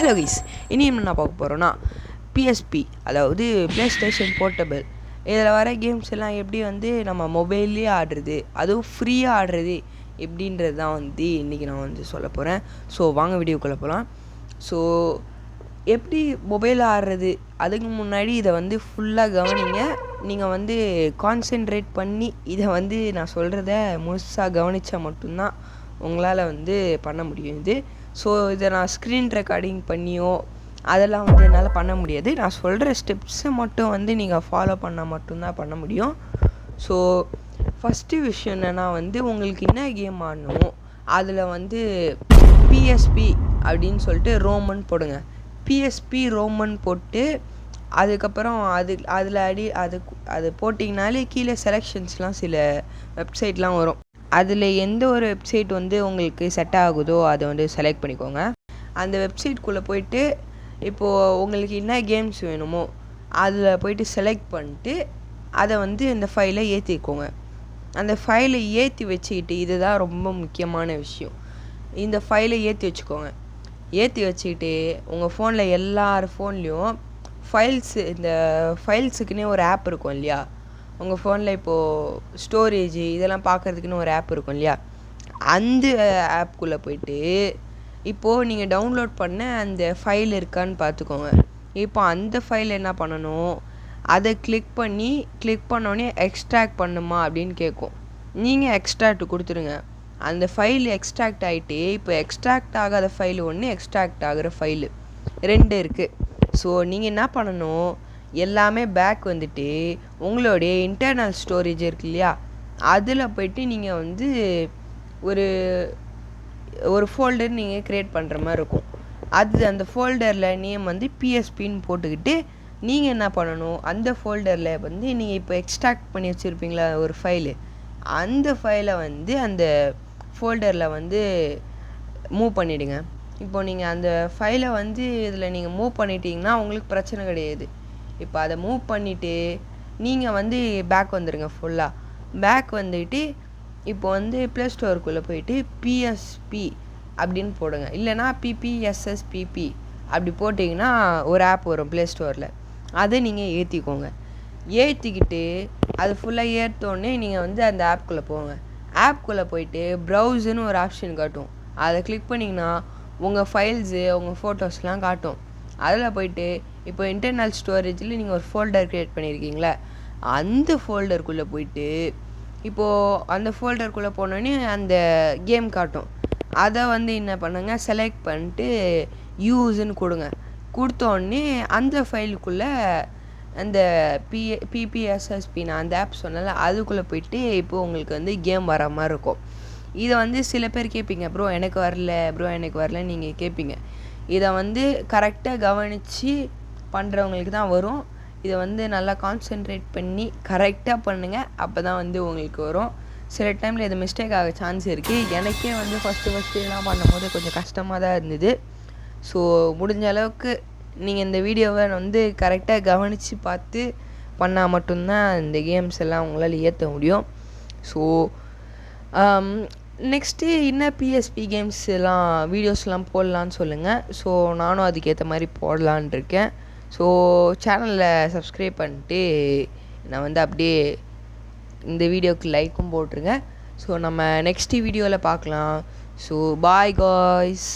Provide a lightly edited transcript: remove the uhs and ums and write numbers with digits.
Hello guys, இனி என்ன பார்க்க போகிறோன்னா பிஎஸ்பி, அதாவது ப்ளே ஸ்டேஷன் போர்ட்டபிள். இதில் வர கேம்ஸ் எல்லாம் எப்படி நம்ம மொபைல்லேயே ஆடுறது, அதுவும் ஃப்ரீயாக ஆடுறது எப்படின்றது தான் இன்றைக்கி நான் சொல்ல போகிறேன். ஸோ வாங்க வீடியோக்குள்ளே போகலாம். ஸோ எப்படி மொபைல் ஆடுறது, அதுக்கு முன்னாடி இதை ஃபுல்லாக கவனிங்க. நீங்கள் கான்சென்ட்ரேட் பண்ணி இதை நான் சொல்கிறத முழுசாக கவனித்தா மட்டும்தான் உங்களால் பண்ண முடியும் இது. ஸோ இதை நான் ஸ்க்ரீன் ரெக்கார்டிங் பண்ணியோ அதெல்லாம் என்னால் பண்ண முடியாது. நான் சொல்கிற ஸ்டெப்ஸை மட்டும் நீங்கள் ஃபாலோ பண்ணால் மட்டும்தான் பண்ண முடியும். ஸோ ஃபஸ்ட்டு விஷயம் என்னென்னா உங்களுக்கு என்ன கேம் ஆடணுமோ அதில் பிஎஸ்பி அப்படின்னு சொல்லிட்டு ரோமன் போடுங்க. பிஎஸ்பி ரோமன் போட்டு அதுக்கப்புறம் அதில் அது போட்டிங்கனாலே கீழே செலெக்ஷன்ஸ்லாம் சில வெப்சைட்லாம் வரும். அதில் எந்த ஒரு வெப்சைட் உங்களுக்கு செட் ஆகுதோ அதை செலக்ட் பண்ணிக்கோங்க. அந்த வெப்சைட்குள்ளே போயிட்டு இப்போது உங்களுக்கு என்ன கேம்ஸ் வேணுமோ அதில் போயிட்டு செலக்ட் பண்ணிட்டு அதை இந்த ஃபைலை ஏற்றிக்கோங்க. அந்த ஃபைலை ஏற்றி வச்சுக்கிட்டு, இதுதான் ரொம்ப முக்கியமான விஷயம், இந்த ஃபைலை ஏற்றி வச்சுக்கோங்க. ஏற்றி வச்சுக்கிட்டு உங்கள் ஃபோனில் எல்லார் ஃபோன்லேயும் இந்த ஃபைல்ஸுக்குன்னே ஒரு ஆப் இருக்கும் இல்லையா? உங்கள் ஃபோனில் இப்போது ஸ்டோரேஜ் இதெல்லாம் பார்க்குறதுக்குன்னு ஒரு ஆப் இருக்கும் இல்லையா? அந்த ஆப்குள்ளே போயிட்டு இப்போது நீங்கள் டவுன்லோட் பண்ண அந்த ஃபைல் இருக்கான்னு பார்த்துக்கோங்க. இப்போ அந்த ஃபைல் என்ன பண்ணணும், அதை கிளிக் பண்ணோடனே எக்ஸ்ட்ராக்ட் பண்ணுமா அப்படின்னு கேட்கும். நீங்கள் எக்ஸ்ட்ராக்ட் கொடுத்துருங்க. அந்த ஃபைல் எக்ஸ்ட்ராக்ட் ஆகிட்டு இப்போ எக்ஸ்ட்ராக்ட் ஆகாத ஃபைல் ஒன்று, எக்ஸ்ட்ராக்ட் ஆகிற ஃபைலு 2 இருக்குது. ஸோ நீங்கள் என்ன பண்ணணும், எல்லாமே பேக் உங்களுடைய இன்டர்னல் ஸ்டோரேஜ் இருக்கு இல்லையா, அதில் போய்ட்டு நீங்கள் ஒரு ஃபோல்டர் நீங்கள் க்ரியேட் பண்ணுற மாதிரி இருக்கும். அந்த ஃபோல்டரில் நேம் பிஎஸ்பின்னு போட்டுக்கிட்டு நீங்கள் என்ன பண்ணணும், அந்த ஃபோல்டரில் நீங்கள் இப்போ எக்ஸ்ட்ராக்ட் பண்ணி வச்சுருப்பீங்களா ஒரு ஃபைலு, அந்த ஃபைலை அந்த ஃபோல்டரில் மூவ் பண்ணிவிடுங்க. இப்போது நீங்கள் அந்த ஃபைலை இதில் நீங்கள் மூவ் பண்ணிட்டீங்கன்னா உங்களுக்கு பிரச்சனை கிடையாது. இப்போ அதை மூவ் பண்ணிவிட்டு நீங்கள் பேக் வந்துடுங்க. ஃபுல்லாக பேக் வந்துட்டு இப்போ ப்ளே ஸ்டோருக்குள்ளே போயிட்டு பிஎஸ்பி அப்படின்னு போடுங்க. இல்லைனா பிபிஎஸ்எஸ்பிபி அப்படி போட்டிங்கன்னா ஒரு ஆப் வரும் ப்ளே ஸ்டோரில், அதை நீங்கள் ஏற்றிக்கோங்க. ஏற்றிக்கிட்டு அது ஃபுல்லாக ஏற்றோடனே நீங்கள் அந்த ஆப்குள்ளே போங்க. ஆப்குள்ளே போயிட்டு ப்ரௌஸுன்னு ஒரு ஆப்ஷன் காட்டும், அதை கிளிக் பண்ணிங்கன்னா உங்கள் ஃபைல்ஸு உங்கள் ஃபோட்டோஸ்லாம் காட்டும். அதில் போயிட்டு இப்போ இன்டர்னல் ஸ்டோரேஜில் நீங்கள் ஒரு ஃபோல்டர் க்ரியேட் பண்ணியிருக்கீங்களா, அந்த ஃபோல்டருக்குள்ளே போயிட்டு இப்போது அந்த ஃபோல்டருக்குள்ளே போனோடனே அந்த கேம் காட்டும். அதை என்ன பண்ணுங்க, செலக்ட் பண்ணிட்டு யூஸ்ன்னு கொடுங்க. கொடுத்தோடனே அந்த ஃபைலுக்குள்ளே அந்த பிபிஎஸ்எஸ்பி நான் அந்த ஆப் சொன்னல அதுக்குள்ளே போயிட்டு இப்போது உங்களுக்கு கேம் வர மாதிரி இருக்கும். இதை சில பேர் கேட்பீங்க, ப்ரோ எனக்கு வரல நீங்கள் கேட்பீங்க. இதை கரெக்டாக கவனித்து பண்ணுறவங்களுக்கு தான் வரும். இதை நல்லா கான்சென்ட்ரேட் பண்ணி கரெக்டாக பண்ணுங்கள், அப்போ தான் உங்களுக்கு வரும். சில டைமில் இது மிஸ்டேக் ஆக சான்ஸ் இருக்குது. எனக்கே ஃபஸ்ட்டு இதெல்லாம் பண்ணும்போது கொஞ்சம் கஷ்டமாக தான் இருந்தது. ஸோ முடிஞ்ச அளவுக்கு நீங்கள் இந்த வீடியோவை கரெக்டாக கவனித்து பார்த்து பண்ணால் மட்டும்தான் இந்த கேம்ஸ் எல்லாம் உங்களால் ஏற்ற முடியும். ஸோ நெக்ஸ்ட்டு இன்னும் பிஎஸ்பி கேம்ஸ் எல்லாம் வீடியோஸ்லாம் போடலான்னு சொல்லுங்கள். ஸோ நானும் அதுக்கேற்ற மாதிரி போடலான் இருக்கேன். ஸோ சேனலில் சப்ஸ்கிரைப் பண்ணிட்டு நான் அப்படியே இந்த வீடியோவுக்கு லைக்கும் போட்டுருங்க. ஸோ நம்ம நெக்ஸ்ட் வீடியோவில் பார்க்கலாம். So bye guys.